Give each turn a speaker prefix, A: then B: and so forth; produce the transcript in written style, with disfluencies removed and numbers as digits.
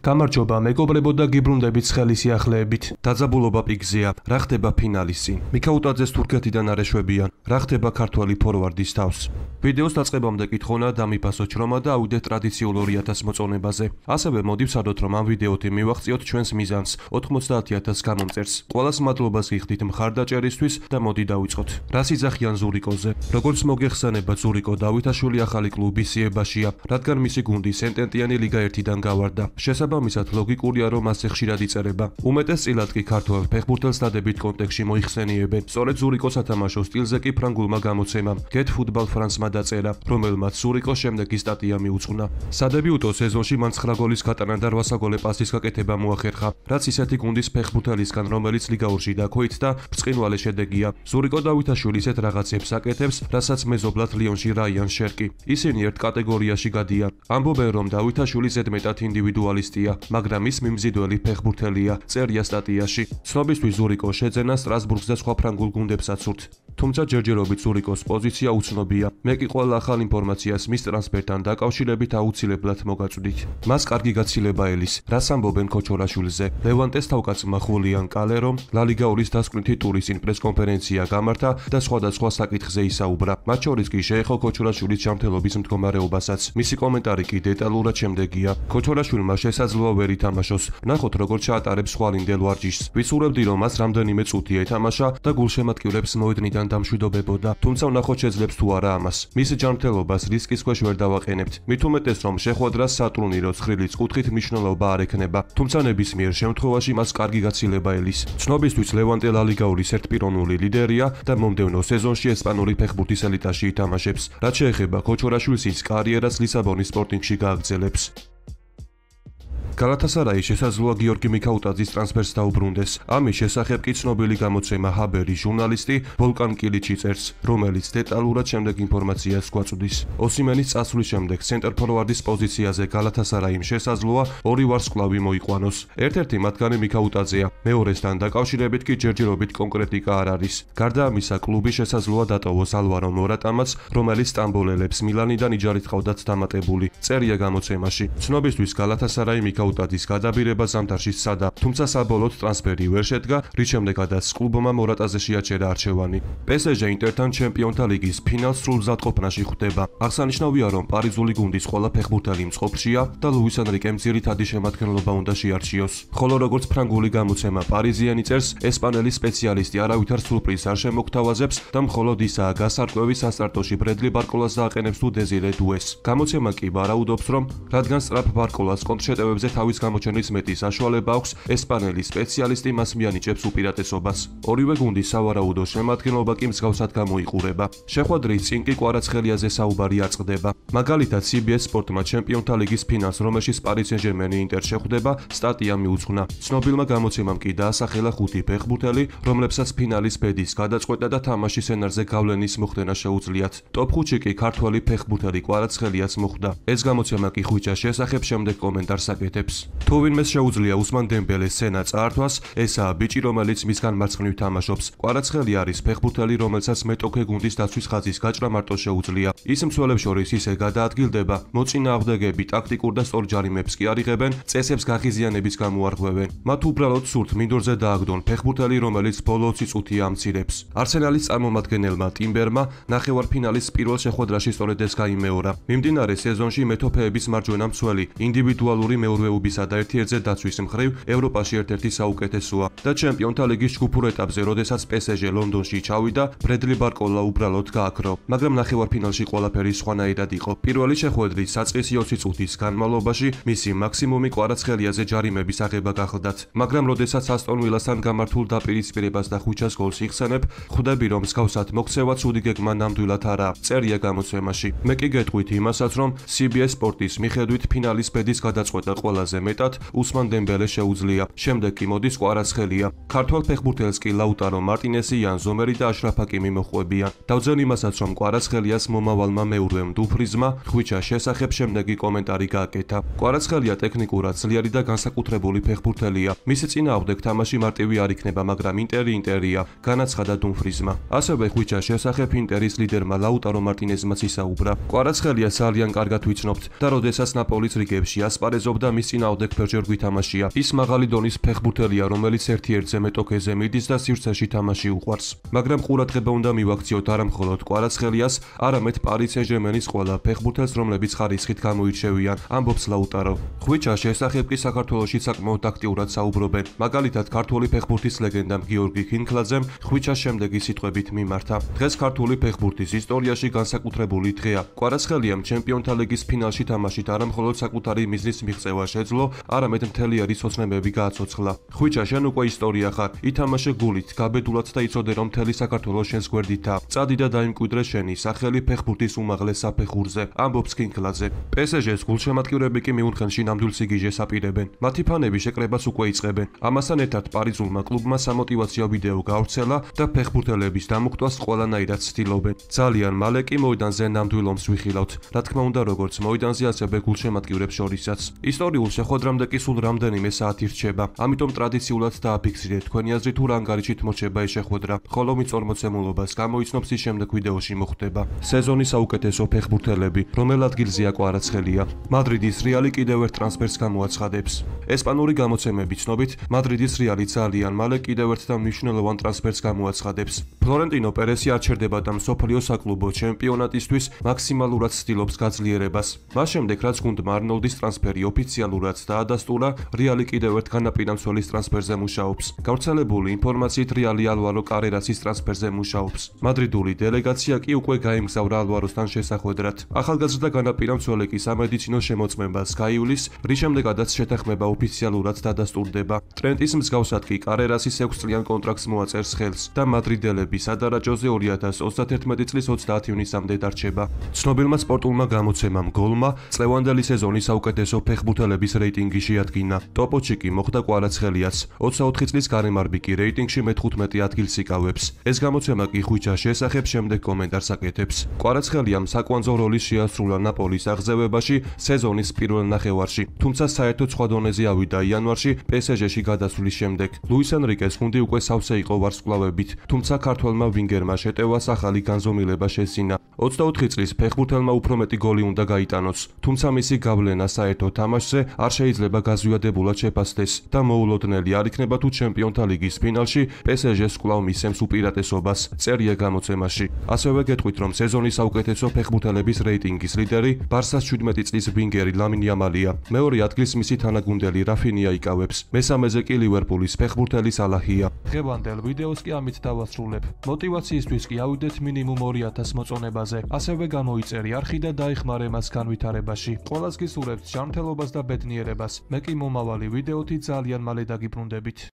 A: გამარჯობა, მეგობრებო და გიბრუნდებით ცხელი სიახლეებით. დაძაბულობა პიკზეა, რა ხდება ფინალის წინ? მიქაუტაძეს თურქეთიდან არეშვებიან, რა ხდება ქართველი ფორვარდის თავს? ვიდეოს დაწყებამდე კითხონა დამიფასო ჩრომა და ავიდეთ ტრადიციულ 2000 მოწონებაზე. ასევე მოდივსადოთ, რომ ამ ვიდეოთი მივაღწიოთ ჩვენს მიზანს 90,000 გამომწერს. ყველას მადლობას გიხდით მხარდაჭერისთვის და მოდი დავიწყოთ. რას იძახიან ზურიკოზე? როგორც მოგეხსენება, ზურიკო დავითაშვილი ახალი კლუბის სიებაშია, რადგან მისი გუნდი სენტენტიანი ლიგა 1-დან გავარდა. შესაბამისად, ლოგიკურია, რომ ასე ხშირად იწერება. უმეტესწილად კი ქართველ ფეხბურთელს დადებით კონტექსტში მოიხსენიებენ. სწორედ ზურიკოს სათამაშო სტილზე კი ფრანგულმა გამოცემამ Get Football France-მა დაწერა, რომელმაც ზურიკოს შემდეგი სტატია მიუძღვნა. სადებიუტო სეზონში მან 9 გოლის გატანა და 8 საგოლე პასის გაკეთება მოახერხა, რაც ისეთი გუნდის ფეხბურთელისგან, რომელიც ლიგაურში დაქვეით და ბრწყინვალე შედეგია. ზურიკო დავითაშვილი ისეთ რაღაცებს აკეთებს, რასაც მეზობლად ლიონში რაიან შერკი. ისინი ერთ კატეგორიაში გადიან. ამბობენ, რომ დავითაშვილი ზედმეტად ინდივიდუალისტია, მაგრამ ის მიმზიდველი ფეხბურთელია, წერია სტატიაში. ცნობისთვის ზურიკო შეძენა სტრასბურგს და სხვა ფრანგულ გუნდებსაც სურთ. თუმცა ჯერჯერობით ზურიკოს პოზიცია უცნობია. მე კი ყველა ახალ ინფორმაციას მის ტრანსფერთან დაკავშირებით აუცილებლად მოგაწვდით. მას კარგი გაცილება ელის, რას ამბობენ ქოჩორაშვილზე. ლევანტეს თავკაცმა ხულიან კალერომ ლა ლიგაურის დასკვნითი ტურის წინ პრესკონფერენცია გამართა და სხვადასხვა საკითხზე ისაუბრა. მათ შორის კი შეეხო ქოჩორაშვილის ჯანმრთელობის მდგომარეობასაც. მისი კომენტარი კი დეტალურად შემდეგია. ქოჩორაშვილმა შესაძლოა ვერ ითამაშოს. ნახოთ, როგორ ჩაატარებს ხვალინდელ ვარჯიშს. ვისურვებდი, რომ მას რამდენიმე წუთი ეთამაშა და გულშემატკივრებს მოედნიდან დამშვიდობებოდა. თუმცა ვნახოთ შეძლებს თუ არა ამას. მის ჯანმრთელობას რისკის ქვეშ ვერ დავაყენებთ. მით უმეტეს, რომ შეხვედრას სატურნირო ცხრილის კუთხით მნიშვნელობა არ ექნება. თუმცა ნებისმიერ შემთხვევაში მას კარგი გაცილება ელის. ცნობისთვის ლევანტე ლა ლიგაურის ერთპიროვნული ლიდერია და მომდევნო სეზონში ესპანური ფეხბურთის ელიტაში ითამაშებს. რაც შეეხება ქოჩორაშვილის, ის კარიერას ლისაბონის სპორტინგში გააგრძელებს. გალათასარაი შესაძლოა გიორგი მიქაუტაძის ტრანსფერს დაუბრუნდეს. ამის შესახებ კი ცნობილი გამოცემა ჰაბერის ჟურნალისტი ვოლკან კილიჩი წერს, რომელიც დეტალურად შემდეგ ინფორმაციას გვაწვდის. ოსიმენის წასვლის შემდეგ ცენტრ ფორვარდის პოზიციაზე გალათასარაიმ შესაძლოა ორი ვარსკვლავი მოიყვანოს. ერთ-ერთი მათგანი მიქაუტაძეა, მეორესთან დაკავშირებით კი ჯერჯერობით კონკრეტიკა არ არის. გარდა ამისა, კლუბი შესაძლოა დატოვოს ალვარო მორატამაც, რომელიც სტამბოლელებს მილანიდან იჯარით ყავდათ დამატებული. წერია გამოცემაში. ცნობისთვის გალათასარაი მიქაუტაძის გადაბირება ზამთარში სცადა, თუმცა საბოლოოდ ტრანსფერი ვერ შედგა, რის შემდეგაც კლუბმა მორატაზე შეაჩერა არჩევანი. PSG ინტერთან ჩემპიონთა ლიგის ფინალს სრულ მზადყოფნაში ხვდება. აღსანიშნავია, რომ პარიზული გუნდის ყველა ფეხბურთელი მწყობრშია და ლუის ენრიკემ ძირითადი შემადგენლობა უნდა შეარჩიოს. ხოლო როგორც ფრანგული გამოცემა პარიზიანი წერს, ესპანელი სპეციალისტი არავითარ სურპრიზს არ შემოგთავაზებს და მხოლოდ ისაა გასარკვევი სასტარტოში ბრედლი ბარკოლას დააყენებს თუ დეზირე დუეს. გამოცემა კი ვარაუდობს, რომ რადგან სწრაფ ბარკოლას კონტრშეტევებზე თავის გამოჩენის მეტი საშუალება აქვს, ესპანელი სპეციალისტი მას მიანიჭებს უპირატესობას. ორივე გუნდის სავარაუდო შემადგენლობა კი მსგავსად გამოიყურება. შეხვედრის წინ კი კვარაცხელიაზე საუბარი აწყდება. მაგალითად, CBS სპორტმა ჩემპიონთა ლიგის ფინალს, რომელშიც პარი სენ-ჟერმენი ინტერ შეხვდება, სტატია მიუძღვნა. ცნობილმა გამოცემამ კი დაასახელა 5 ფეხბურთელი, რომლებსაც ფინალის ბედის გადაწყვეტა და თამაშის სცენარზე გავლენის მოხდენა შეუძლიათ. ტოპ 5-ში კი ქართველი ფეხბურთელი კვარაცხელიას მოხვდა. ეს გამოცემა კი ხვიჩას შესახებ შემდეგ კომენტარს აკეთებს. თუ ვინმეს შეუძლია უსმან დემბელეს სცენა წაართვას, ესაა ბიჭი, რომელიც მისგან მარცხნივ თამაშობს. კვარაცხელი არის ფეხბურთელი, რომელსაც მეტოქე გუნდის დაცვის ხაზის გაჭრა მარტო შეუძლია. ის მცველებს შორის ისე გადაადგილდება, მოწინააღმდეგეები ტაქტიკურ და სწორ ჯარიმებს კი არ იღებენ, წესებს გაღიზიანების გამოარღვევენ. მათ უბრალოდ სურთ მინდორზე დააგდონ ფეხბურთელი, რომელიც ბოლო 20 წუთია ამცირებს. არსენალის წარმომადგენელმა ტიმბერმა ნახევარფინალის პირველ შეხვედრაში სწორედ ეს გაიმეორა. მიმდინარე სეზონში მეტოქეების მარჯვენა მცველი ინდივიდუალური მეურვეობისა და ერთიერთზე დაცვის მხრივ ევროპაში ერთ-ერთი საუკეთესოა და ჩემპიონთა ლიგის ჯგუფურ ეტაპზე, როდესაც PSG ლონდონში ჩავიდა, ბრედლი ბარკოლა უბრალოდ გააქრო, მაგრამ ნახევარფინალში ყველაფერი სხვანაირად იყო. პირველი შეხვედრის საწყისი 20 წუთის განმავლობაში მისი მაქსიმუმი კვარაცხელიაზე ჯარიმების აღება გახლდათ, მაგრამ როდესაც ასტონ ვილასთან გამართულ დაპირისპირებას და ხვიჩას გოლს იხსენებ, ხვდები, რომ მსგავსად მოქცევა ცუდი გეგმა ნამდვილად არაა, წერია გამოცემაში. მე კი გეტყვით იმასაც, რომ CBS სპორტის მიხედვით ფინალის ბედის გადაწყვეტა ყველაზე მეტად უსმან დემბელეს შეუძლია. შემდეგ კი მოდის კვარაცხელია. ქართველ ფეხბურთელს კი ლაუტარო მარტინესი, იან ზომერი და აშრაფ ჰაკიმი მოჰყვებიან. დავძენ იმასაც, რომ კვარაცხელიას მომავალმა მეურვემ დუფრიზმა ხვიჩას შესახებ შემდეგი კომენტარი გააკეთა. კვარაცხელია ტექნიკურად ძლიერი და განსაკუთრებული ფეხბურთელია. მისი წინააღმდეგ თამაში მარტივი არ იქნება, მაგრამ ინტერია, განაცხადა დუმფრიზმა. ასევე ხვიჩას შესახებ ინტერის ლიდერმა ლაუტარო მარტინეზმაც ისაუბრა. კვარაცხელია ძალიან კარგად ვიცნობთ და როდესაც ნაპოლის რიგებში ასპარეზობდა, მის წინააღმდეგ ფერჯერ გვითამაშია. ის მაღალი დონის ფეხბურთელია, რომელიც ერთ-ერთზე მეტოქეზე მიდის და სივრცეში თამაში უყვარს. მაგრამ ყურადღება უნდა მივაქციოთ არა მხოლოდ კვარაცხელიას, არამედ პარი სენ-ჟერმენის ყველა ფეხბურთელს, რომლებიც ხარისხით გამოირჩევიან, ამბობს ლაუტარო. ხვიჩას შესახებ კი საქართველოში საკმაოდ აქტიურად საუბრობენ. მაგალითად, ქართული ფეხბურთის ლეგენდამ გიორგი ქინქლაძემ ხვიჩას შემდეგი სიტყვებით მიმართა. დღეს ქართული ფეხბურთის ისტორიაში განსაკუთრებული დღეა. კვარაცხელიამ ჩემპიონთა ლიგის ფინალში თამაშით არა მხოლოდ საკუთარი მიზნის მიღწევა შეძლო, არამედ მთელი ერის ოცნებები გააცოცხლა. ხვიჩა, შენ უკვე ისტორია ხარ. ითამაშე გულით, გაბედულად და იცოდე, რომ მთელი საქართველო შენს გვერდითაა. წადი და დაიმკვიდრე შენი სახელი ფეხბურთის უმაღლეს საფეხურზე, ამბობს ქინქლაძე. PSG-ს გულშემატკივრები კი მიუნხენში ნამდვილ სიგიჟეს აპირებენ. მათი ფანები შეკრებას უკვე იწყებენ. ამასთან ერთად პარიზულმა კლუბმა სამოტივაციო ვიდეო გავრცელა და ფეხბურთელების დამოკვდვას ყველანაირად ცდილობენ. ძალიან მალე კი მოედანზე ნამდვილ ომს ვიხილავთ. რა თქმა უნდა, როგორც მოედანზე, ასევე გულშემატკივრებს შორისაც. ისტორიულ შეხვედრამდე კი სულ რამდენიმე საათი რჩება. ამიტომ ტრადიციულად დააფიქსირეთ თქვენი აზრი თუ რა ანგარიშით მოჩება ეს შეხვედრა. ხოლო მიწორმოცემულობას გამოიცნობს ის შემდეგ ვიდეოში მოხდება. სეზონის საუკეთესო ფეხბურთელები, რომელ ადგილზეა კვარაცხელია? მადრიდის რეალი კიდევ ერთ ტრანსფერს გამოაცხადებს. ესპანური გამოცემები ცნობით, მადრიდის რეალი ძალიან მალე კიდევ ერთ და მნიშვნელოვან ტრანსფერს გამოაცხადებს. ფლორენტინო პერესი არ ჩერდება და მსოფლიო საკლუბო ჩემპიონატისთვის მაქსიმალურად ცდილობს გაძლიერებას. მას შემდეგ, რაც გუნდმა არნოლდის ტრანსფერი ოფიციალურად დაადასტურა, რეალი კიდევ ერთ განაპირა მცველის ტრანსფერზე მუშაობს. გავრცელებული ინფორმაციით, რეალი ალვარო კარერასის ტრანსფერზე მუშაობს. მადრიდული დელეგაცია კი უკვე გაემგზავრა ალვაროსთან შესახვედრად. ახალგაზრდა განაპირა მცველი კი სამედიცინო შემოწმებას გაივლის, რის შემდეგაც შეთანხმება ოფიციალურად დადასტურდება. ტრენტის მსგავსად კი კარერასის 6 წლიან კონტრაქტს მოაწერს ხელს და მადრიდელები სადარაჯოზე 2031 წლის 30 ივნისამდე დარჩება. ცნობილმა სპორტულმა გამოცემამ გოლმა წლევანდელი სეზონის საუკეთესო ფეხბურთელების რეიტინგი შეადგინა. ტოპ-8-ში კი მოხვდა კვარაცხელიაც. 24 წლის გარემარბი კი რეიტინგში მე-15 ადგილს იკავებს. ეს გამოცემა კი ხვიჩას შესახებ შემდეგ კომენტარს აკეთებს. კვარაცხელიამ საკვანძო როლი შეასრულა ნაპოლის აღზევებაში სეზონის პირველ ნახევარში, თუმცა საერთოდ სხვა დონეზე ავიდა იანვარში PSG-ში გადასვლის შემდეგ. ლუის ენრიკეს გუნდი უკვე სავსე იყო ვარსკვლავებით, თუმცა ქართველმა ვინგერმა შეტევას ახალი განზომილება შესძინა. 24 წლის ფეხბურთელმა უფრო მეტი გოლი უნდა გაიტანოს, თუმცა მისი გავლენა საერთო თამაშზე არ შეიძლება გაზვიადებულად შეფასდეს და მოულოდნელი არ იქნება თუ ჩემპიონთა ლიგის ფინალში PSG-ს კვლავ მისცემს უპირატესობას, წერია გამოცემაში. ასევე გეტყვით, რომ სეზონის საუკეთესო ფეხბურთელების რეიტინგის ლიდერი ბარსას 17 წლის ვინგერი ლამინ იამალია. მეორე ადგილს მისი თანაგუნდელი რაფინია იკავებს. მესამეზე კი ლივერპულის ფეხბურთელი სალაჰია. დღევანდელ ვიდეოს კი ამით დავასრულებ. მოტივაციისთვის კი ავიდეთ მინიმუმ 2000 მოწონებაზე. ასევე გამოიწერი არხი და დაეხმარე მას განვითარებაში. ყველას გისურვებთ ჯანმრთელობას და ბედნიერებას. მე კი მომავალი ვიდეოთი ძალიან მალე დაგიბრუნდებით.